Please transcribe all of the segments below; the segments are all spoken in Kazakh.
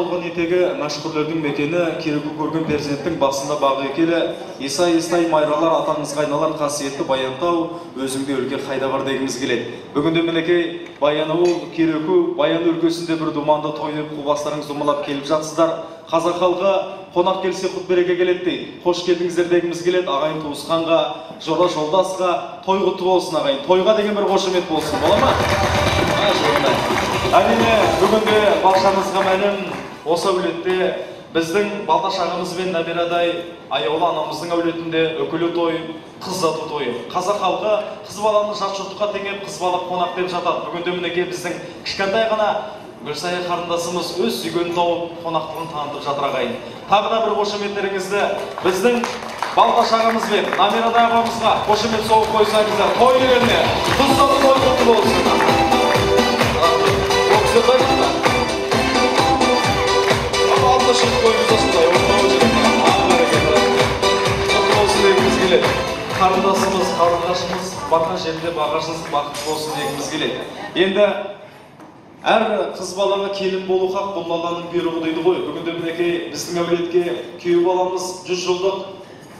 туған етегі мәшһүрлердің мекені, кереку көрген перзенттің басында бағы екелі, Исай майралар атаңызға айналар қасиетті Баянтау, өзіңде өлке қайда бар дегіміз келеді. Бүгінде мінекей Баянауыл, Кереку, Баян өлкесінде бір думанды тойып, қубастарыңыз думалап келіп жатсыздар. Қазақ халқы қонақ келсе құт береке келеді дейді. Қош келдіңіздер дегіміз келеді. Ағайын туысқанға, жора жолдасқа той құтты болсын ағайын. Тойға деген бір қошемет болсын, бола ма? Әрине, бүгінде баршаңызға мәлім, осы әулетте біздің балдаш ағамыз бен нәбирадай аяулы анамыздың әулетінде үкілі той, қыз ұзату тойы. Қазақ халқы қыз баланы жат жұртқа теңеп, қыз бала қонақ деп жатады. Бүгінде мінекей біздің кішкентай ғана Гүлсая қарындасымыз өз сүйгенін тауып, қонақтығын танытып жатыр ағайын. Тағы да бір қошеметтеріңізді біздің балдаш ағамыз бен нәбирадай ағамызға қошемет соғып қойсаңыздар. Той дегенде қыз ұзату той құтты болсын. Қарындасымыз, қарындашымыз, баққан жерде бағашыңыз бақытты болсын дегіміз келеді. Енді әр қыз балаға келін болу хақ бұл Алланың бұйрығы дейді ғой. Бүгінде мінекей біздің әулетке күйеу баламыз 100 жылдық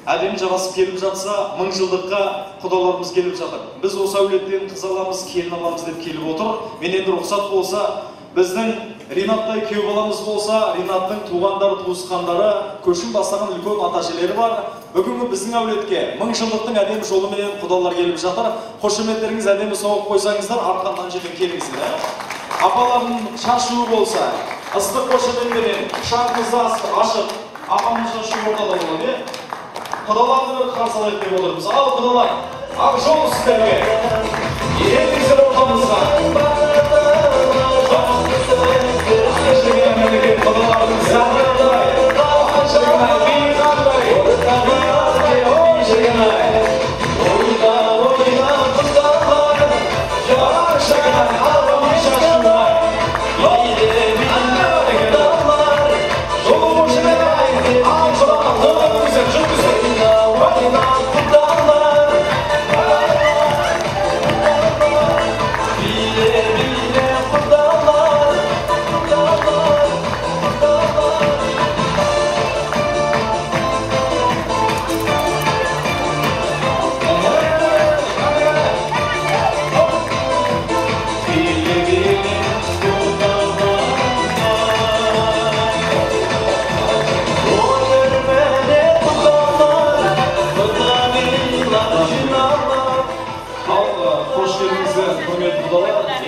әдемі жарасып келіп жатса, 1000 жылдыққа құдаларымыз келіп жатыр. Біз осы әулеттен қыз аламыз, келін аламыз деп келіп отыр. Мен енді рұқсат болса, біздің Ринаттай күйеу баламыз болса, Ринаттың туғандары, туысқандары, көшін бастаған үлкен ата-әжелері бар. Бүгінгі біздің әулетке 1000 жылдықтың әдемі жолыменен құдалар келіп жатыр. Қошеметтеріңіз әдемі соғып қойсаңыздар, арқаннан жерден келіңіздер. Апалардың шашуы болса, ыстық қошеметтермен құшағыңызды ашып, апамыз шашу ортада болады. Құдаларды бір қарсы алайық деп отырмыз. Ал құдалар, ақ жол сіздерге. Еліңіздер ортамызға.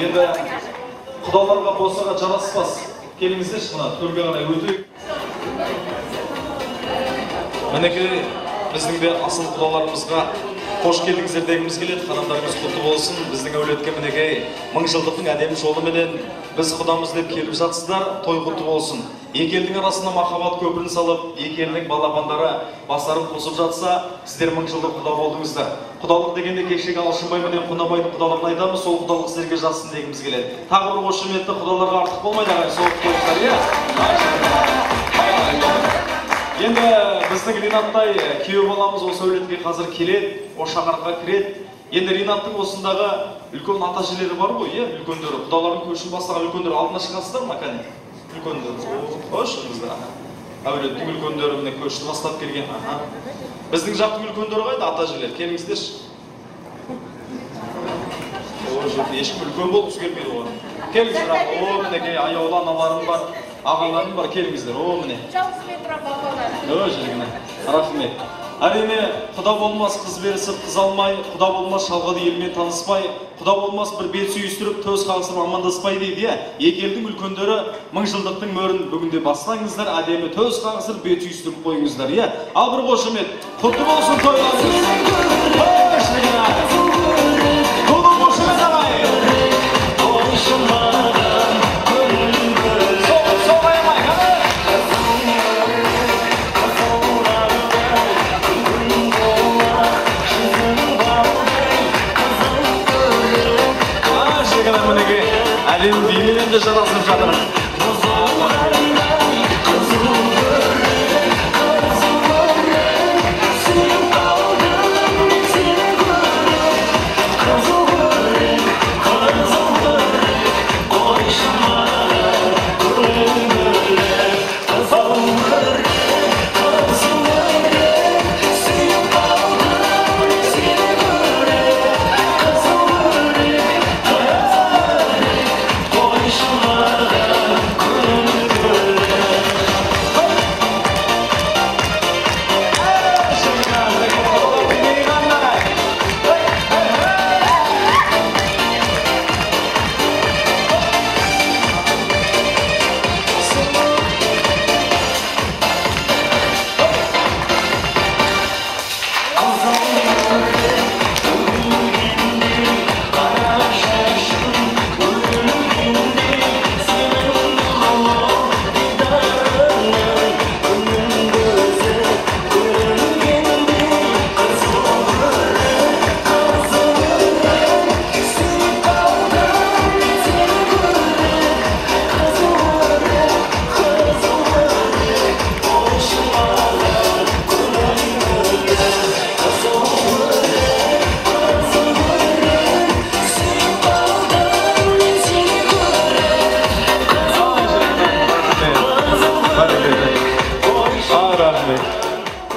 Енді құдаларға болсаға жараспас. Келіңіздер шына, төрге қарай өтейік. Мінекей біздің де асыл құдаларымызға қош келдіңіздер дегіміз келеді. Қадамдарыңыз құтты болсын. Біздің әулетке мінекей 1000 жылдықтың әдемі жолыменен біз құдамыз деп келіп жатсыздар. Той құтты болсын. Екі елдің арасында махаббат көпірін салып, екі елдің балапандары бастарын қосып жатса, сіздер 1000 жылдық құда болдыңыздар. Құдалық дегенде кешегі Алшынбай менен Құнанбайдың құдалығын айтамыз, сол құдалық сіздерге жатсын дегіміз келеді. Тағы бір қошеметті құдаларға артық болмайды ағайын, соғып қойыңыздар, иә? Енді біздің Ринаттай күйеу баламыз осы әулетке қазір келеді, Ошаңарға кіреді. Енді Ринаттың осындағы үлкен ата-әжелері бар ғой, иә, үлкендері, құдалардың көшін бастаған үлкендері алдына шығасыздар ма, кәне? Үлкендері, қош шығыңыздар. Әулеттің үлкендері міне көшті бастап келген. Біздің жақтың үлкендері қайда, ата-әжелер? Келіңіздерші. О, жерде ешкім үлкен болғысы келмейді оған. Келіңіздер, о, мінекей аяулы аналарым бар, ағаларым бар, келіңіздер, о, міне. Жалғыз мен тұрам балалар. О, жеріне. Рахмет. Әрине, құда болмас қыз берісіп қыз алмай, құда болмас шалғыды елмен таныспай, құда болмас бір бет сүйістіріп, төс қағысып амандаспай дейді, иә. Екі елдің үлкендері 1000 жылдықтың мөрін бүгінде бастаңыздар, әдемі төс қағысып, бет сүйістіріп қойыңыздар, иә. Ал бір қошемет, құтты болсын тойларыңыз. Әлем бейменен де жарасып жатыр.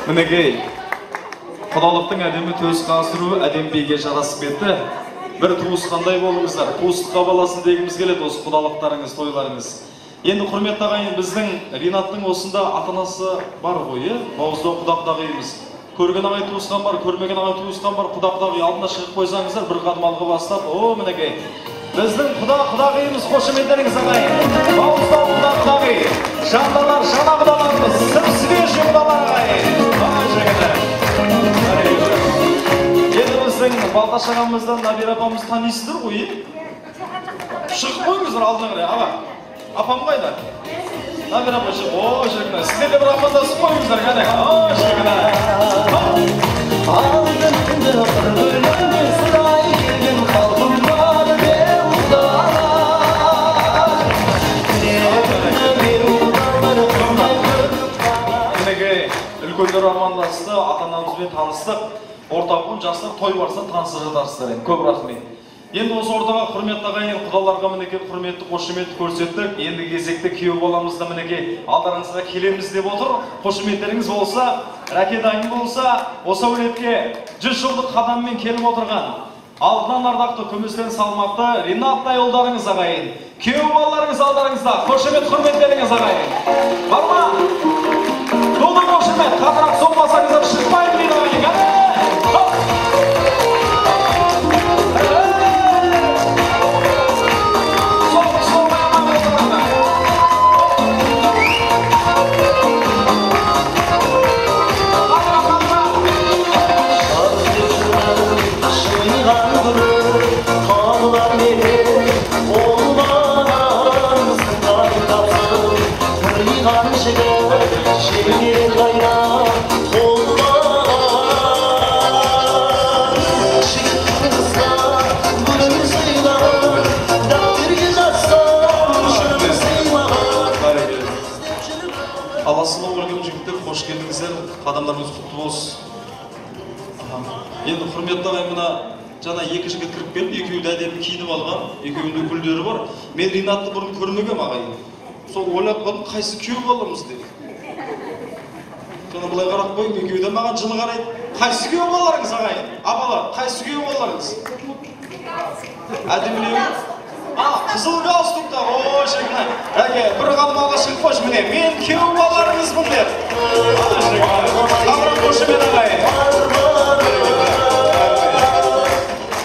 Мінекей, құдалықтың әдемі төс қасыруы әдем бейге жарасып кетті. Бір туысқандай болыңыздар, туыстыққа баласын дегіміз келеді осы құдалықтарыңыз, тойларыңыз. Енді құрметті ағайын, біздің Ринаттың осында ата-анасы бар ғой, бауыздау құдақ-құдағиымыз. Көрген ағай туысқан бар, көрмеген ағай туысқан бар, құдақ-құдағи алдына шығып қойсаңыздар, бір қадам алға бастап, мінекей. Біздің құдақ-құдағиымыз қошеметтеріңіз ағайын. Бауыздау құдақ-құдағи, жандалар, жана құдаларымыз, сіп-сібеші құдалар ағайын. Енді біздің Балташ ағамыздан Набир апамыз танисыздар ғой, шығып қойыңыздар алдына қарай, аға. Апам қайда? Набир апа шығып, шіркіна, сіздер де бір амандасып қойыңыздар, қане? Шіркіна. Алдыңды бір бөлімде сұрай келген қалқым бар үлкендер амандасты, ата-анамызбен таныстық, ортақ жастар той барса танысып жатарсыздар. Көп рахмет. Енді осы ортаға құрметті ағайын, құдаларға мінекей құрметті қошеметті көрсеттік. Енді кезекті күйеу баламызды мінекей алдарыңызға келеміз деп отыр. Қошеметтеріңіз болса, ракетайың болса, осы әулетке 100 жылдық қадаммен келіп отырған алдынан ардақты күмістен салмақты Ринаттай ұлдарыңыз ағайын. Күйеу балаларыңыз алдарыңызда, қошемет құрметтеріңіз ағайын. Бар ма? Долы қошемет, қатырақ соқпасаңыздар шықпайын дейді ағайын. Қадамдарыңыз құтты болсын. Енді құрметті ағайын, мына жана екі жігіт кіріп келді, екеуі де әдемі киініп алған, екеуінде гүлдері бар. Мен Ринатты бұрын көрмегем ағайын. Сол ойлап қалдым, қайсы күйеу баламыз деді. Соны былай қарап қойып, екеуі де маған жылы қарайды. Қайсы күйеу балаларыңыз ағайын? Апалар, қайсы күйеу балаларыңыз? Әдемілеу? Қызыл галстукта, шекна. Бір қадым алға шығып қойшы, міне, мен күйеу балаларыңызбын деп. Қабырам қошемет ағайын.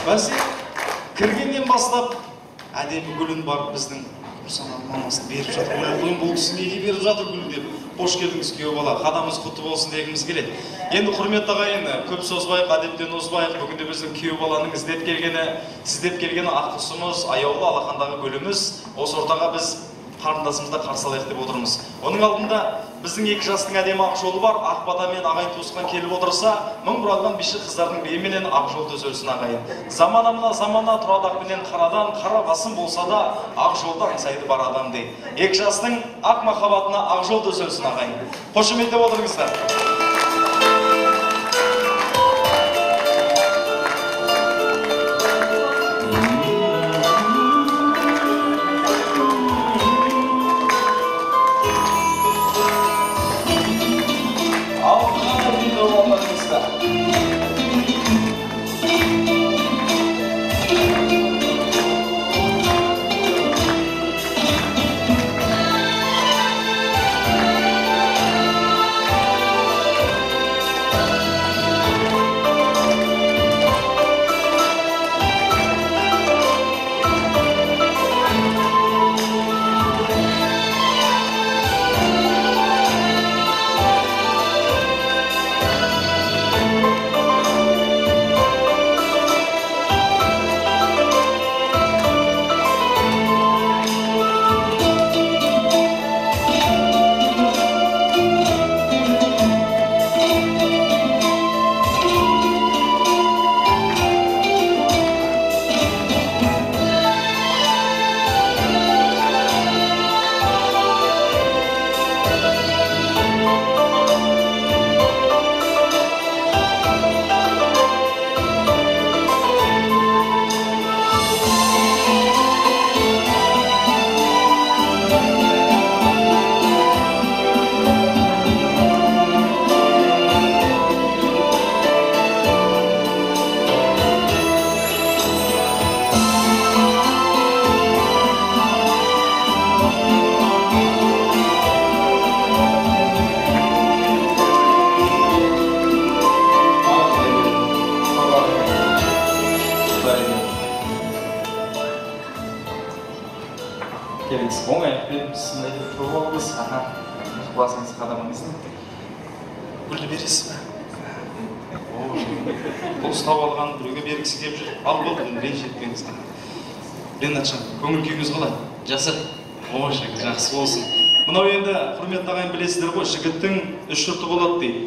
Бәсе, кіргеннен бастап әдемі гүлін бар біздің Құрсан мамасын беріп жатыр. Бұл кісі неге беріп жатыр гүл деп. Қош келдіңіз күйеу бала, қадамыз құтты болсын дегіміз келеді. Енді құрметті ағайын, көп созбайық, әдептен озбайық. Бүгінде біздің күйеу баланың іздеп келгені ақ құсымыз, аяулы алақандағы гүліміз. Осы ортаға біз қарындасымызды қарсы алайық деп отырмыз. Оның алдында біздің екі жастың әдемі ақ жолы бар. Ақ бата мен ағайын туысқан келіп отырса, мың бұралған биші қыздардың бейменен ақ жол төселсін ағайын. Заманамына замана тұрадақ менен қарадан, қара басым болса да, ақ жолда аңсайды бар адам дей. Екі жастың ақ махаббатына ақ жол төселсін ағайын. Қошеметтеп отырыңыздар. басыңыз қадамыңыз. Гүлді бересіз бе? Бұл ұстап алған біреуге бергісі келіп жүр. Ал болды, ренжіп етпеңіз. Ренатжан, көңіл күйіңіз қалай? Жақсы. Жақсы болсын. Мынау енді құрметті ағайын білесіздер ғой, жігіттің үш жұрты болады дейді.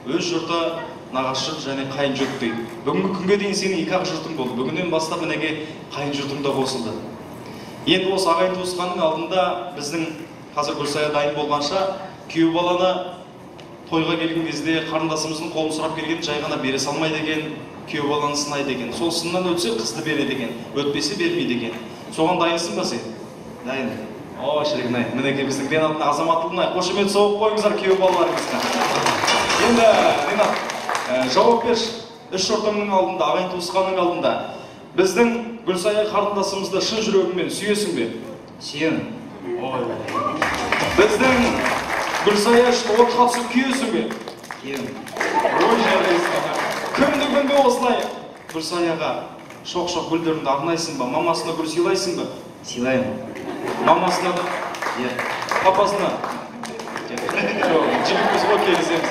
Өз жұрты, нағашы жұрт және қайын жұрт дейді. Бүгінгі күнге дейін сенің екі-ақ жұртың болды. Бүгіннен бастап мінеге қайын жұртың да қосылды. Енді осы ағайын туысқанның алдында біздің қазір Гүлсая дайын болғанша күйеу баланы тойға келген кезде қарындасымыздың қолын сұрап келген жай ғана бере салмайды екен, күйеу баланы сынайды екен. Сол сыннан өтсе қызды береді екен, өтпесе бермейді екен. Соған дайынсың ба сен? Дайын. О, шірігін-ай, мінеке біздің Ренаттың азаматтығына қошемет соғып қойыңыздар күйеу балаларыңызға. Енді Ренат, жауап берші, үш жұртыңның алдында, ағайын туысқанның алдында біздің Гүлсая қарындасымызды шын жүрегіңмен сүйесің бе? Сүйемін. Біздің Гүлсая үшін отқа түсіп күйесің бе? Күйемін. Күнді осылай Гүлсаяға шоқ-шоқ гүлдеріңді арнайсың ба? Мамасына гүл сыйлайсың ба? Сыйлаймын. Мамасына да? Иә. Папасына? Жігітіміз ғой келісеміз.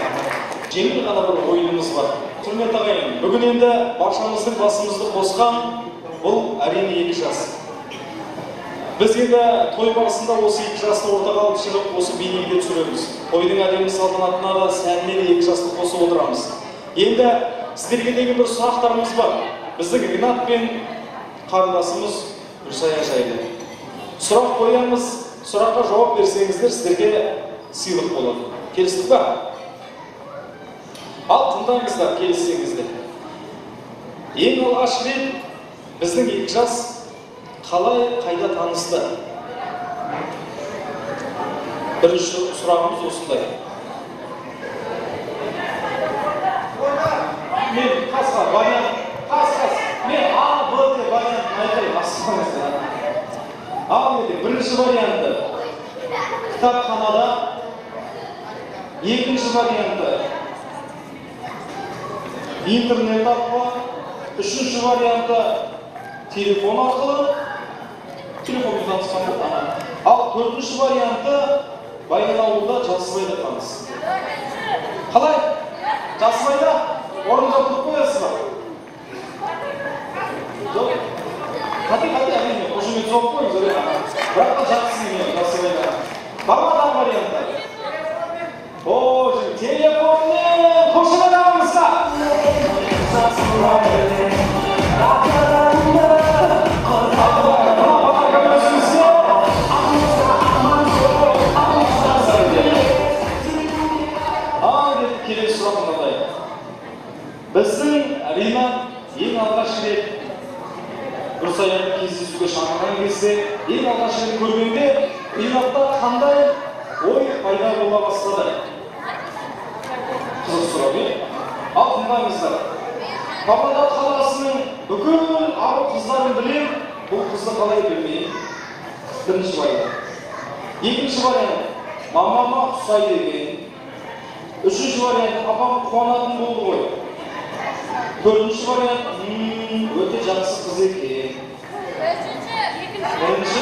Жеңіл ғана бір ойынымыз бар. Құрметті ағайын, бүгін енді баршамыздың басымызды қосқан бұл әрине екі жас. Біз енді той барысында осы екі жасты ортаға алып шығып, осы бейнеге түсіреміз. Тойдың әдемі салтанатына да сәніне екі жасты қосып отырамыз. Енді сіздерге деген бір сұрақтарымыз бар. Біздің Ренат пен қарындасымыз Гүлсая жайлы. Сұрақ қоямыз, сұраққа жауап берсеңіздер, сіздерге сыйлық болады. Келістік па? Ал тыңдаңыздар, келіссеңіздер. Ең алғаш рет біздің екі жас қалай қайда танысты? Бірінші сұрағымыз осындай. Мен қасқа, баян, қас. Мен А, Б де баян айтайын, асықпаңыздар. Ал енді бірінші варианты кітапханада, екінші варианты интернет арқылы, үшінші варианты телефон арқылы, телефонмен танысқан болды. Ал төртінші варианты Баянауылда Жасыбайда таныс. Қалай? Жасыбайда орын жабылып қоясыз ба? Жоқ. Қате, әрине, қошемет соғып қойыңыз. Бірақ та жақсы мен Жасыбайда. Бар ма да варианттар? О, телефонмен қошемет алыңызға. Келесі сұрақ мынандай. Біздің Ренат ең алғаш рет Гүлсаяны кездесуге шақырған кезде, ең алғаш рет көргенде Ренатта қандай ой пайда бола бастады? Қызық сұрақ, ал тыңдаңыздар. Павлодар қаласының бүкіл ауыл қыздарын білем, бұл қызды қалай білмеймін. Бірінші вариант. Екінші вариант, мамама ұқсайды екен. Үшінші вариант, апам қуанатын болды ғой. Төртінші вариант, өте жақсы қыз екен. Бірінші?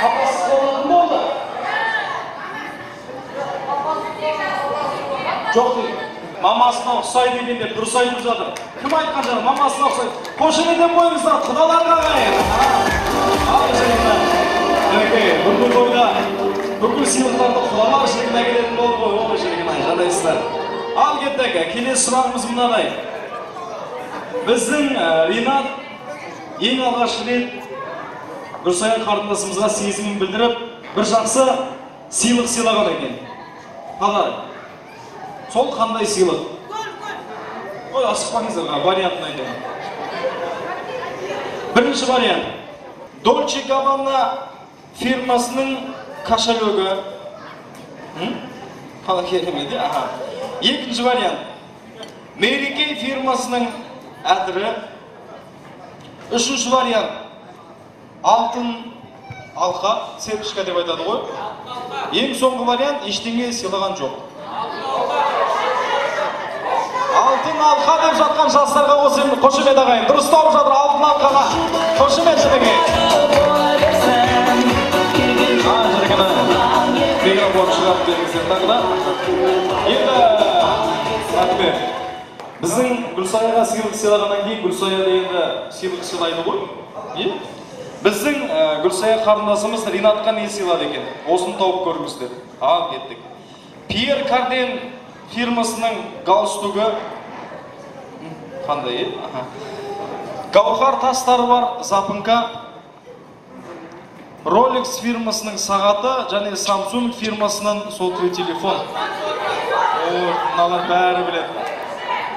Апасы қуанатын болды? Жоқ дейді. Мамасына ұқсайды екен деп дұрыс айтып жатыр. Кім айтқан жаңа? Мамасына ұқсайды. Қошеметтен қойыңыздар, құдаларға қайын. Ал жайына. Бүкіл тойда бүкіл сыйлықтарды құдалар жігін әкелетін болып қой. Ол жігін жадайсыздар. Ал кеттік, келесі сұрағымыз мынадай. Біздің Ренат ең алғаш рет Гүлсая қарындасымызға сезімін білдіріп, бір жақсы сыйлық сыйлаған екен. Қалай? Сол қандай сыйлық? Ой, асықпаңыздар, вариантын айтайын. Бірінші вариант. Dolce & Gabbana фирмасының кошелегі. Қалай керемеді? Екінші вариант. Mary Kay фирмасының әтірі. Үшінші вариант. Алтын алқа, цепочка деп айтады ғой. Ең соңғы вариант, ештеңе сыйлаған жоқ. Алтын алқа деп жатқан жастарға қошемет ағайын. Дұрыс тауып жатыр алтын алқаға. жауап беріңіздер тағы да. Енді, рахмет. Біздің Гүлсаяға сыйлық сыйлағаннан кейін Гүлсая енді сыйлық сыйлайды ғой. Біздің Гүлсая қарындасымыз Ринатқа не сыйлады екен? Осыны тауып көріңіздер. Ал кеттік. Пьер Карден фирмасының галстугі қандай еді? Гаухар тастары бар запынка. Rolex фирмасының сағаты және Samsung фирмасының сотовый телефон. Мыналар бәрі біледі.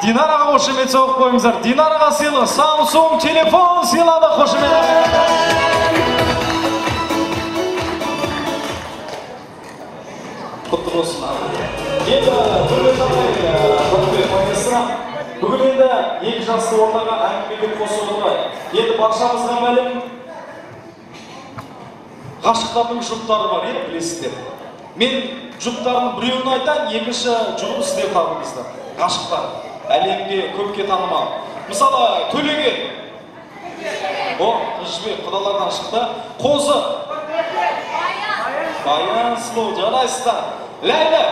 Динараға қошемет соғып қойыңыздар. Динараға сыйлық Samsung телефон сыйлады, қошемет. Құтты болсын. Енді бүгін енді екі жасты ортаға әңгімеге қосып отырайық. Енді баршамызға мәлім ғашықтардың жұптары бар, білесіздер. Мен жұптардың біреуін айтайын, екінші жұбын сіздер табыңыздар. Ғашықтар. Әлемге көпке танымал. Мысалы, Төлеген. Жібек, құдалардан шықты. Қозы. Баян сұлу, жарайсыздар. Ләйлі.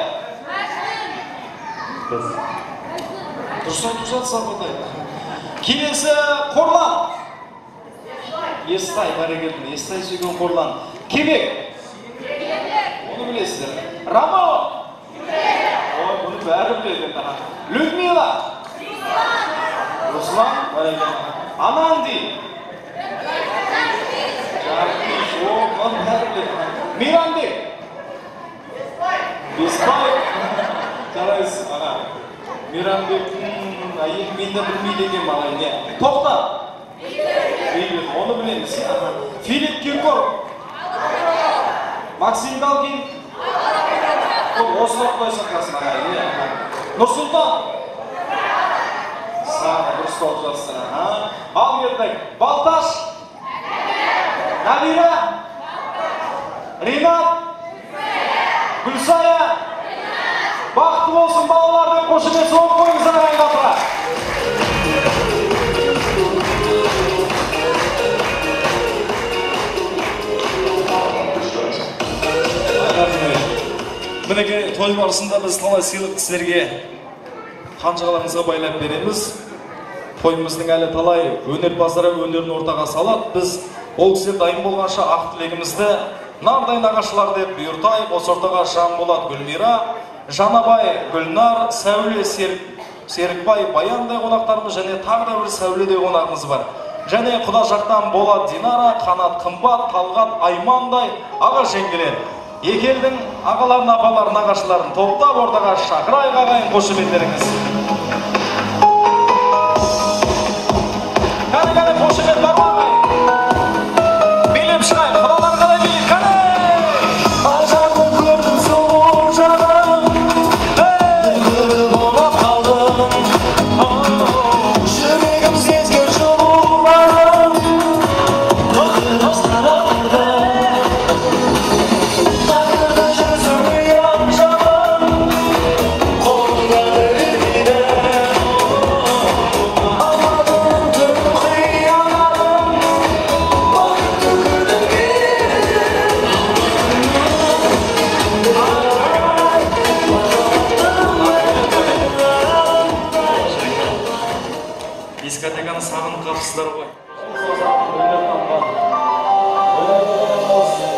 Дұрыс айтып жатсам атайды. Келесі Қорлан. Естай, бәрекелді. Естай сүйген Қорлан. Кебек. Оны білесіздер. Рамао. Бұны бәрі біледі. Людмила. Руслан. Ананди. Жаркиш. Оны бәрі біледі. Миранбек. Беспай. Жарайсыз. Миранбектің менде білмейді екен маған. Тоқта. Оны білеміз. Филипп Киркоров. Максим Галкин. Осылық қойсын қасына. Нұрсұлтан. Сағын дұрыс толып жатсына. Ал кеттік. Балташ. Набира. Ринат. Гүлсая. Бақытты болсын балалардың қошемет соғып қойыңыздар ағайындапыра. Мінеке той барысында біз талай сыйлық сіздерге қанжығаларыңызға байлап береміз. Тойымыздың әлі талай өнерпаздары өнерін ортаға салады. Біз ол кісілер дайын болғанша ақ тілегімізді нардай нағашылар деп бұйыртайық. Осы ортаға Жанболат Гүлмира, Жанабай Гүлнар, Сәуле Серікбай Баяндай қонақтарымыз және тағы да бір Сәуледей қонағымыз бар. Және құда жақтан Болат Динара, Қанат Қымбат, Талғат Аймандай аға жеңгелер. Екі елдің ағаларын, апаларын, нағашыларын топтап ортаға шақырайық ағайын қошеметтеріңіз. Кәне қошемет бар ма ағайын? Билеп шығайын, құдалар қалай билеп, кәне! Ажарым көрдім сұлу жаным, гүл болып қалдым. Жүрегім сезген жылуларым, көз қарағырды. Тағдырды жүзім ұям жаным, қолыңда білмейді. Алмадым түн қиянатым, бақытты күнім келді. Дискотеканы сағынып қапсыздар ғой.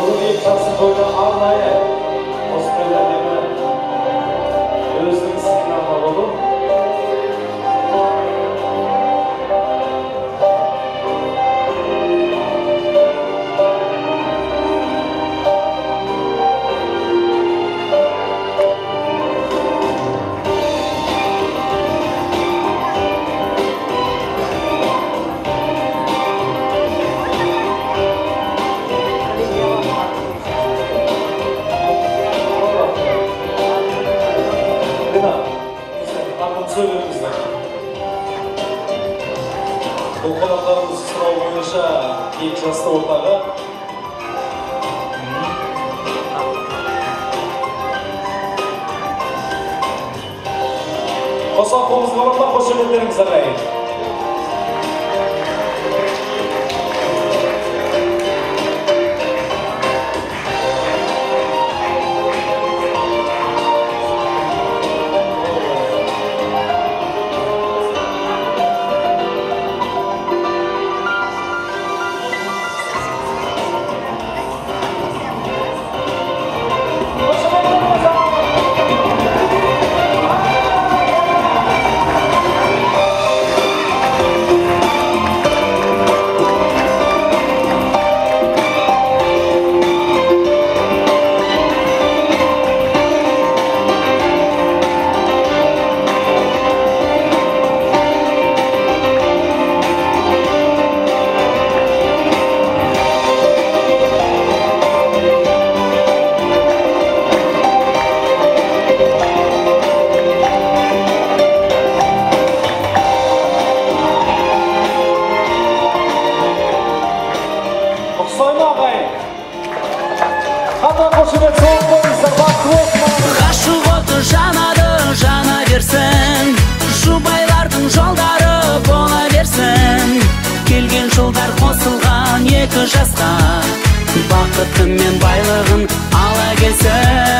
Бүгін екі жасын тойда арнайы қосмелердегі өзінің сыйнама болу. Сөйлеріңіздер. Бұл қонақтарымыз сұрау бойынша екі жасты ортаға. Қоса қолыңыз барында қошеметтеріңіз ағайын. қошемет соғып қойыңыздар, бақытты болсын. Ғашық оты жанады, жана берсін, жұбайлардың жолдары бола берсін. Келген жылдар қосылған екі жасқа, бақыты мен байлығын ала келсін.